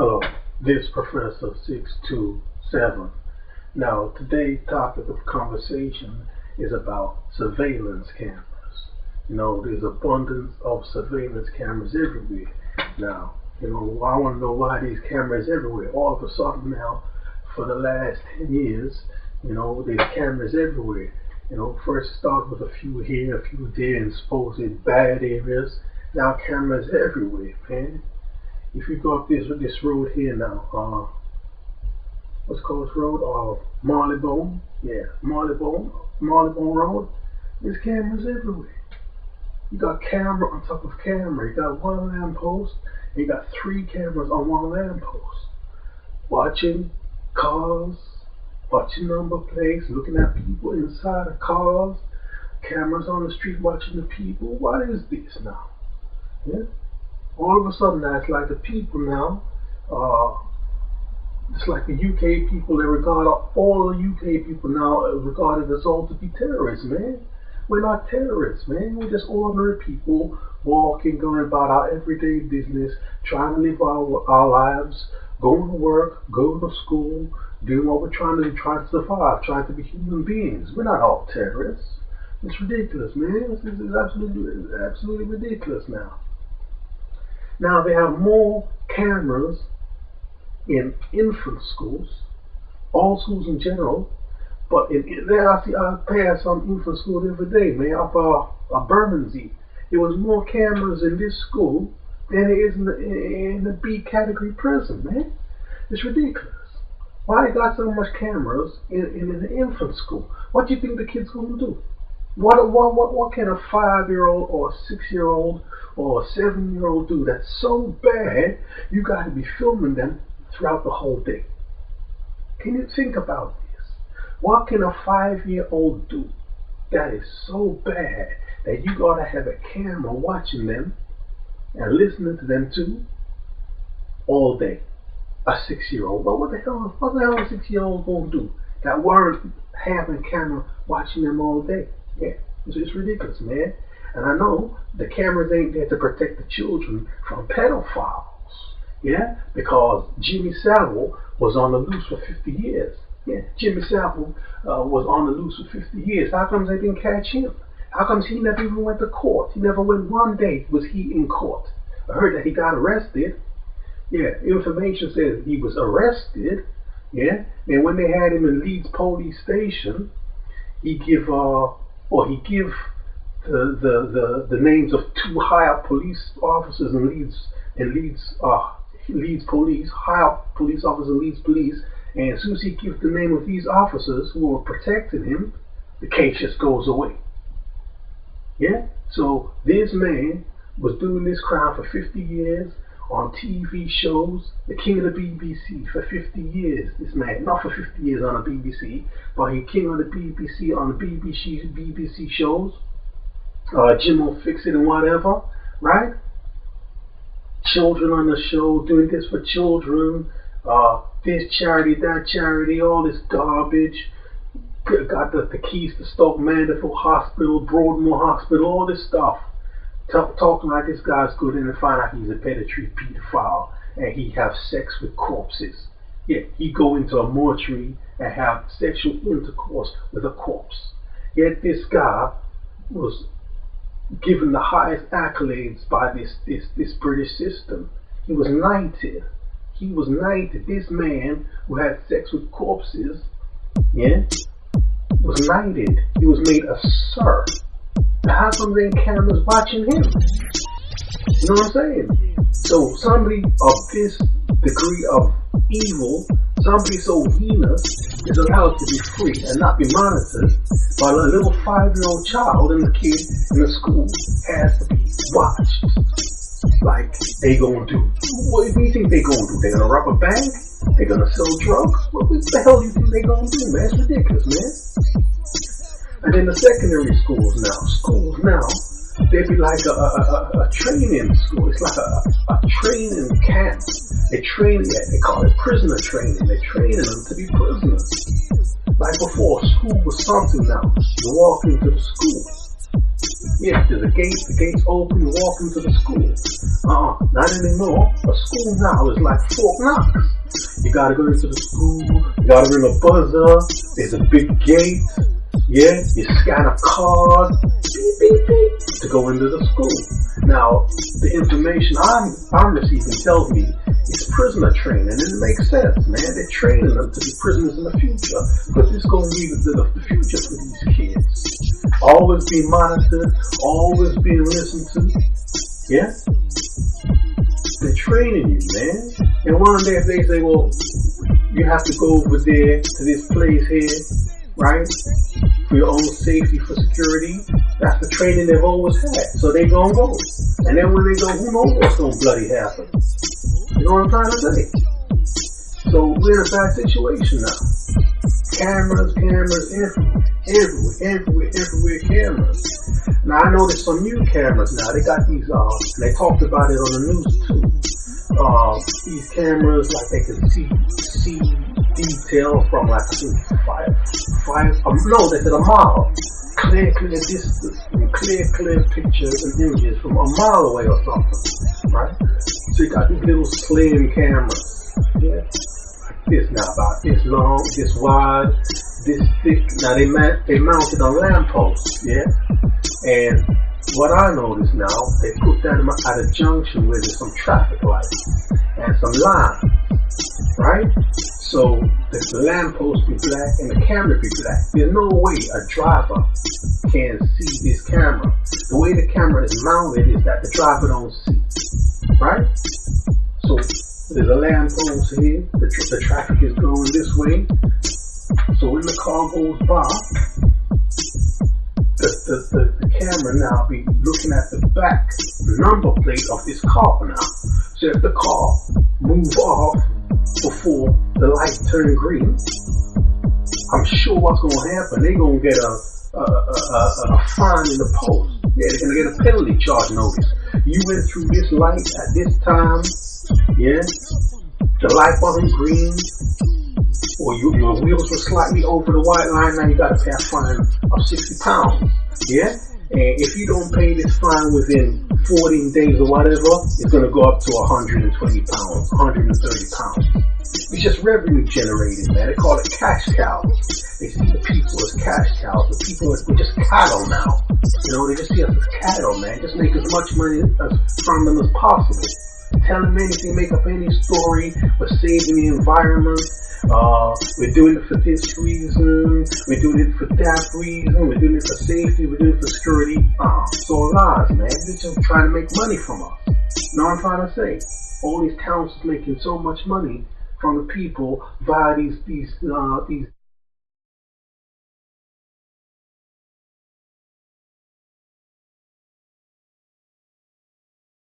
Hello, this Professor 627. Now, today's topic of conversation is about surveillance cameras. You know, there's abundance of surveillance cameras everywhere. Now, I want to know why these cameras everywhere. All of a sudden now, for the last 10 years, there's cameras everywhere. First it started with a few here, a few there, in supposed bad areas. Now cameras everywhere, man. If you go up this road here now, what's called this road? Marleybone. Yeah, Marleybone Road. There's cameras everywhere. You got camera on top of camera. You got one lamppost, and you got 3 cameras on one lamppost. Watching cars, watching number plates, looking at people inside of cars, cameras on the street watching the people. What is this now? Yeah? All of a sudden now it's like the people now, it's like the UK people, they regard all the UK people now regarded as all to be terrorists, man. We're not terrorists, man. We're just ordinary people walking, going about our everyday business, trying to live our lives, going to work, going to school, doing what we're trying to do, trying to survive, trying to be human beings. We're not all terrorists. It's ridiculous, man. This is absolutely ridiculous now. Now they have more cameras in infant schools, all schools in general, but I passed some infant school the other day, man, up Bermondsey. There was more cameras in this school than there is in the B category prison, man. It's ridiculous. Why they got so much cameras in the infant school? What do you think the kids gonna do? What can a 5-year-old or a 6-year-old or a 7-year-old do that's so bad you got to be filming them throughout the whole day? Can you think about this? What can a 5-year-old do that is so bad that you got to have a camera watching them and listening to them too all day? A 6-year-old. Well, what the hell is a 6-year-old gonna do that weren't having a camera watching them all day? Yeah, it's ridiculous, man. And I know the cameras ain't there to protect the children from pedophiles. Yeah, because Jimmy Savile was on the loose for 50 years. Yeah, Jimmy Savile was on the loose for 50 years. How come they didn't catch him? How come he never even went to court? He never went one day was he in court. I heard that he got arrested. Yeah, information says he was arrested. Yeah, and when they had him in Leeds police station, he give the names of 2 high-up police officers in Leeds police, high-up police officers in Leeds police, and as soon as he gives the name of these officers who were protecting him, the case just goes away. Yeah, so this man was doing this crime for 50 years on TV shows, the king of the BBC for 50 years. This man, not for 50 years on the BBC, but he king of the BBC on the BBC shows. Jim will fix it and whatever, right? Children on the show, doing this for children, this charity, that charity, all this garbage. Got the keys to Stoke Mandeville Hospital, Broadmoor Hospital, all this stuff. Talking like this guy's good and then find out he's a pedophilia pedophile and he have sex with corpses. Yeah, he go into a mortuary and have sexual intercourse with a corpse. Yet this guy was given the highest accolades by this British system. He was knighted. He was knighted. This man who had sex with corpses, yeah, was knighted. He was made a sir. Now how come there ain't cameras watching him? You know what I'm saying? So somebody of this degree of evil, somebody so heinous, is allowed to be free and not be monitored, while a little 5-year-old child and the kid in the school has to be watched. Like they gonna do. What do you think they gonna do? They gonna rob a bank? They gonna sell drugs? What the hell do you think they gonna do, man? It's ridiculous, man. And then the secondary schools now, they be like a training school. It's like a training camp. They call it prisoner training. They're training them to be prisoners. Like before, school was something now. You walk into the school. Yes, there's a gate, the gate's open, you walk into the school. Not anymore. A school now is like Fort Knox. You gotta go into the school, you gotta ring a buzzer, there's a big gate, yeah, you scan a card, beep, beep, beep, to go into the school. Now, the information I'm receiving tells me it's prisoner training, and it makes sense, man. They're training them to be prisoners in the future, because it's going to be the future for these kids. Always being monitored, always being listened to, yeah? They're training you, man. And one day if they say, well, you have to go over there to this place here, right? For your own safety, for security. That's the training they've always had. So they gonna go. And then when they go, who knows what's gonna bloody happen? You know what I'm trying to say? So we're in a bad situation now. Cameras everywhere cameras. Now I know there's some new cameras now. They got these, and they talked about it on the news too. These cameras, like they can see detail from like they said a mile. Clear distance, clear pictures and images from a mile away or something, right? So you got these little slim cameras, yeah, like this now, about this long, this wide, this thick. Now they mounted on lampposts, yeah, and what I notice now, they put that at a junction where there's some traffic lights and some lines, right? So the lamppost be black and the camera be black. There's no way a driver can see this camera. The way the camera is mounted is that the driver don't see, right? So there's a lamppost here. The traffic is going this way. So when the car goes by, the camera now be looking at the back number plate of this car now. So if the car moves off before the light turn green, I'm sure what's going to happen, they're going to get a fine in the post. Yeah, they're going to get a penalty charge notice. You went through this light at this time, yeah, the light wasn't green, or your wheels were slightly over the white line, now you got to pay a fine of £60, yeah? And if you don't pay this fine within 14 days or whatever, it's going to go up to £120, £130. It's just revenue generated, man. They call it cash cows. They see the people as cash cows. The people we're just cattle now. You know, they just see us as cattle, man. Just make as much money from them as possible. Tell them anything, make up any story. We're saving the environment. We're doing it for this reason. We're doing it for that reason. We're doing it for safety. We're doing it for security. It's all lies, man. They're just trying to make money from us. You know what I'm trying to say? All these councils making so much money from the people via these